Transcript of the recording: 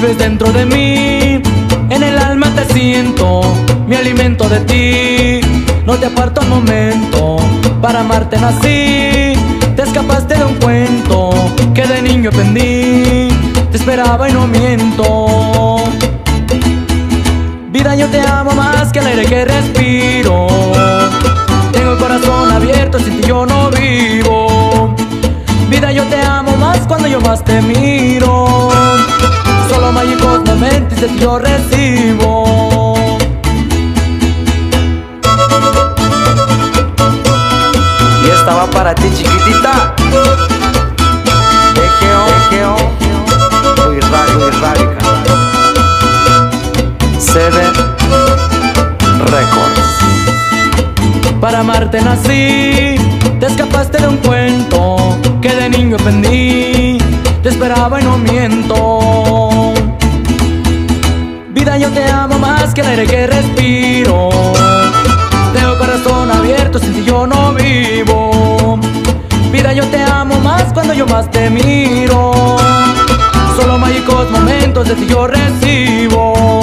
Vives dentro de mí, en el alma te siento, me alimento de ti. No te aparto un momento, para amarte nací. Te escapaste de un cuento que de niño aprendí. Te esperaba y no miento. Vida, yo te amo más que el aire que respiro. Tengo el corazón abierto, sin ti yo no vivo. Vida, yo te amo más cuando yo más te miro. Solo mágicos momentos de ti yo recibo. Y esta va para ti, chiquitita. Egeo, muy radical. Seven Records. Para amarte nací, te escapaste de un cuento que de niño aprendí. Te esperaba y no miento. Vida, yo te amo más que el aire que respiro. Tengo corazón abierto, sin ti yo no vivo. Vida, yo te amo más cuando yo más te miro. Solo mágicos momentos de ti yo recibo.